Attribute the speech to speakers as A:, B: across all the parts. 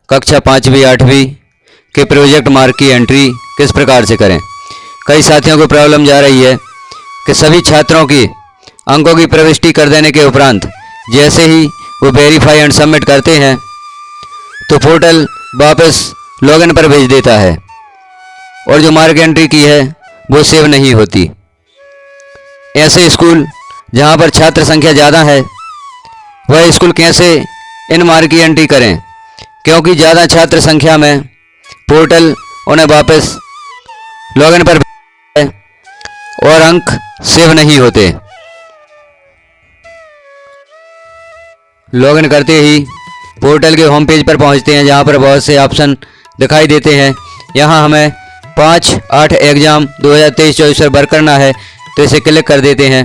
A: कक्षा 5वीं 8वीं के प्रोजेक्ट मार्क की एंट्री किस प्रकार से करें। कई साथियों को प्रॉब्लम जा रही है कि सभी छात्रों की अंकों की प्रविष्टि कर देने के उपरांत जैसे ही वो वेरीफाई एंड सबमिट करते हैं तो पोर्टल वापस लॉगिन पर भेज देता है और जो मार्क एंट्री की है वो सेव नहीं होती। ऐसे स्कूल जहाँ पर छात्र संख्या ज़्यादा है वह स्कूल कैसे इन मार्क की एंट्री करें, क्योंकि ज़्यादा छात्र संख्या में पोर्टल उन्हें वापस लॉगिन पर भेजता है और अंक सेव नहीं होते। लॉगिन करते ही पोर्टल के होम पेज पर पहुंचते हैं जहां पर बहुत से ऑप्शन दिखाई देते हैं। यहां हमें 5-8 एग्ज़ाम 2023-24 पर वर्क करना है तो इसे क्लिक कर देते हैं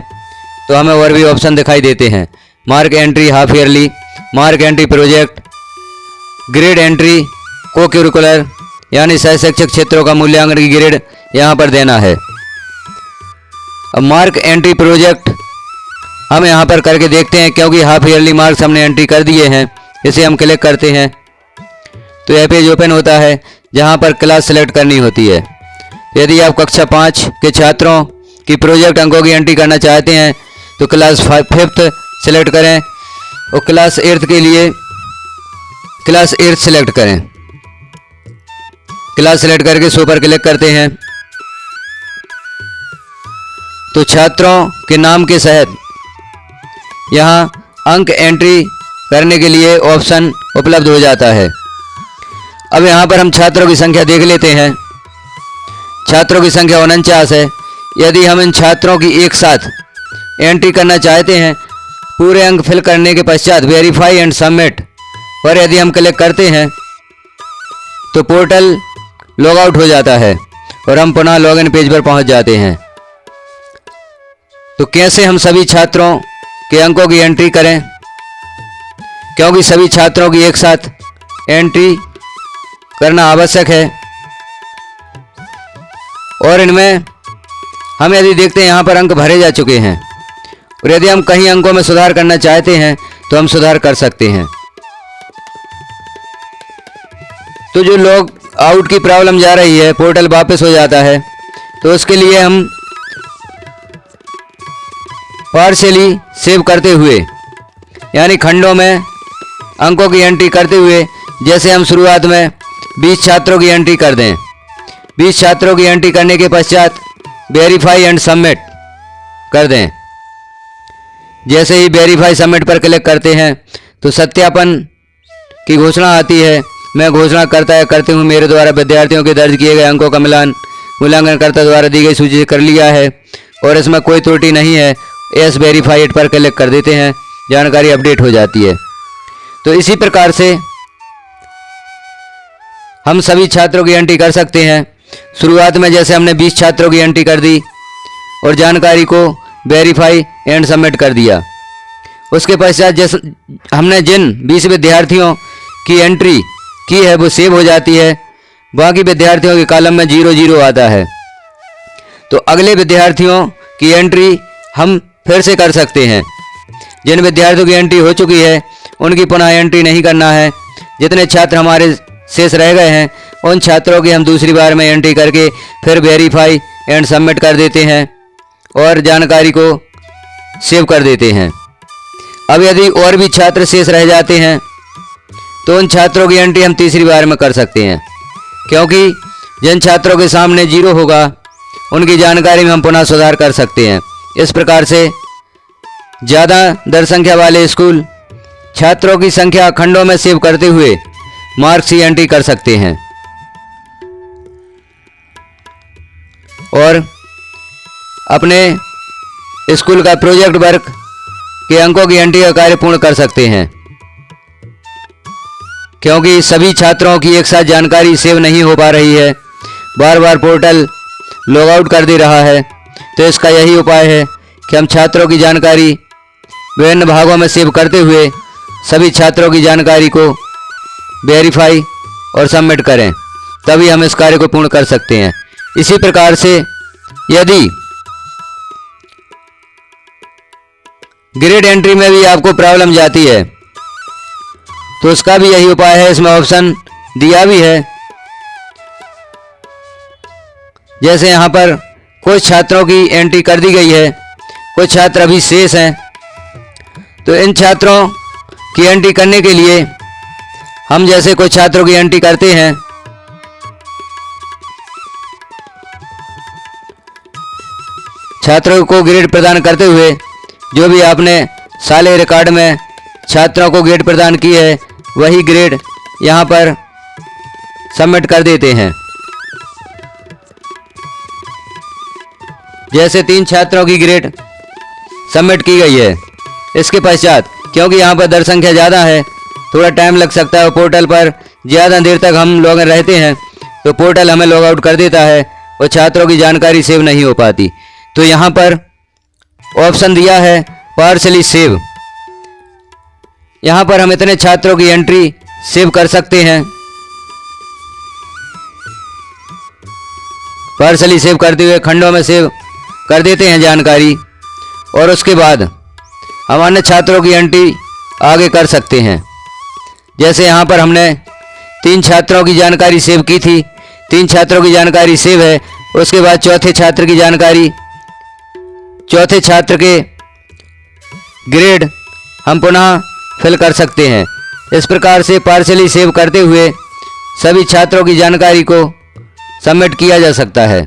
A: तो हमें और भी ऑप्शन दिखाई देते हैं। Mark entry half yearly, mark entry project, grade entry, को करिकुलर यानी सह शैक्षिक क्षेत्रों का मूल्यांकन की ग्रेड यहाँ पर देना है। अब मार्क एंट्री प्रोजेक्ट हम यहाँ पर करके देखते हैं क्योंकि हाफ ईयरली मार्क्स हमने एंट्री कर दिए हैं। इसे हम क्लिक करते हैं तो यह पेज ओपन होता है जहाँ पर क्लास सेलेक्ट करनी होती है। यदि आप कक्षा 5 के छात्रों की प्रोजेक्ट अंकों की एंट्री करना चाहते हैं तो क्लास 5th सेलेक्ट करें और क्लास 8th के लिए क्लास 8 सेलेक्ट करें। क्लास सेलेक्ट करके शो पर क्लिक करते हैं तो छात्रों के नाम के सहित यहाँ अंक एंट्री करने के लिए ऑप्शन उपलब्ध हो जाता है। अब यहाँ पर हम छात्रों की संख्या देख लेते हैं। छात्रों की संख्या 49 है। यदि हम इन छात्रों की एक साथ एंट्री करना चाहते हैं पूरे अंक फिल करने के पश्चात वेरीफाई एंड सबमिट पर यदि हम क्लिक करते हैं तो पोर्टल लॉग आउट हो जाता है और हम पुनः लॉगिन पेज पर पहुंच जाते हैं। तो कैसे हम सभी छात्रों के अंकों की एंट्री करें, क्योंकि सभी छात्रों की एक साथ एंट्री करना आवश्यक है और इनमें हम यदि देखते हैं यहाँ पर अंक भरे जा चुके हैं और यदि हम कहीं अंकों में सुधार करना चाहते हैं तो हम सुधार कर सकते हैं। तो जो लॉग आउट की प्रॉब्लम जा रही है पोर्टल वापस हो जाता है तो उसके लिए हम पार्शियली सेव करते हुए यानी खंडों में अंकों की एंट्री करते हुए जैसे हम शुरुआत में 20 छात्रों की एंट्री कर दें। 20 छात्रों की एंट्री करने के पश्चात वेरीफाई एंड सबमिट कर दें। जैसे ही वेरीफाई सबमिट पर क्लिक करते हैं तो सत्यापन की घोषणा आती है। मैं घोषणा करती हूँ मेरे द्वारा विद्यार्थियों के दर्ज किए गए अंकों का मूल्यांकनकर्ता द्वारा दी गई सूची से कर लिया है और इसमें कोई त्रुटि नहीं है। एस वेरीफाइड पर क्लिक कर देते हैं, जानकारी अपडेट हो जाती है। तो इसी प्रकार से हम सभी छात्रों की एंट्री कर सकते हैं। शुरुआत में जैसे हमने 20 छात्रों की एंट्री कर दी और जानकारी को वेरीफाई एंड सबमिट कर दिया। उसके पश्चात जैसे हमने जिन 20 विद्यार्थियों की एंट्री की है वो सेव हो जाती है। बाकी विद्यार्थियों के कॉलम में 0-0 आता है। तो अगले विद्यार्थियों की एंट्री हम फिर से कर सकते हैं। जिन विद्यार्थियों की एंट्री हो चुकी है उनकी पुनः एंट्री नहीं करना है। जितने छात्र हमारे शेष रह गए हैं उन छात्रों की हम दूसरी बार में एंट्री करके फिर वेरीफाई एंड सबमिट कर देते हैं और जानकारी को सेव कर देते हैं। अब यदि और भी छात्र शेष रह जाते हैं तो उन छात्रों की एंट्री हम तीसरी बार में कर सकते हैं, क्योंकि जिन छात्रों के सामने 0 होगा उनकी जानकारी में हम पुनः सुधार कर सकते हैं। इस प्रकार से ज़्यादा दर संख्या वाले स्कूल छात्रों की संख्या खंडों में सेव करते हुए मार्क्स की एंट्री कर सकते हैं और अपने स्कूल का प्रोजेक्ट वर्क के अंकों की एंट्री का कार्य पूर्ण कर सकते हैं। क्योंकि सभी छात्रों की एक साथ जानकारी सेव नहीं हो पा रही है, बार बार पोर्टल लॉग आउट कर दे रहा है, तो इसका यही उपाय है कि हम छात्रों की जानकारी विभिन्न भागों में सेव करते हुए सभी छात्रों की जानकारी को वेरीफाई और सबमिट करें, तभी हम इस कार्य को पूर्ण कर सकते हैं। इसी प्रकार से यदि ग्रेड एंट्री में भी आपको प्रॉब्लम जाती है तो उसका भी यही उपाय है। इसमें ऑप्शन दिया भी है। जैसे यहाँ पर कुछ छात्रों की एंट्री कर दी गई है, कुछ छात्र अभी शेष हैं। तो इन छात्रों की एंट्री करने के लिए हम जैसे कुछ छात्रों की एंट्री करते हैं। छात्रों को ग्रेड प्रदान करते हुए जो भी आपने साले रिकॉर्ड में छात्रों को ग्रेड प्रदान की है वही ग्रेड यहाँ पर सबमिट कर देते हैं। जैसे 3 छात्रों की ग्रेड सबमिट की गई है। इसके पश्चात क्योंकि यहाँ पर दर संख्या ज़्यादा है, थोड़ा टाइम लग सकता है और पोर्टल पर ज़्यादा देर तक हम लॉग इन रहते हैं तो पोर्टल हमें लॉग आउट कर देता है और छात्रों की जानकारी सेव नहीं हो पाती। तो यहाँ पर ऑप्शन दिया है पार्शली सेव। यहाँ पर हम इतने छात्रों की एंट्री सेव कर सकते हैं। पार्शली सेव करते हुए खंडों में सेव कर देते हैं जानकारी और उसके बाद हम अन्य छात्रों की एंट्री आगे कर सकते हैं। जैसे यहाँ पर हमने 3 छात्रों की जानकारी सेव की थी, 3 छात्रों की जानकारी सेव है। उसके बाद चौथे छात्र की जानकारी, चौथे छात्र के ग्रेड हम पुनः फिल कर सकते हैं। इस प्रकार से पार्शली सेव करते हुए सभी छात्रों की जानकारी को सबमिट किया जा सकता है।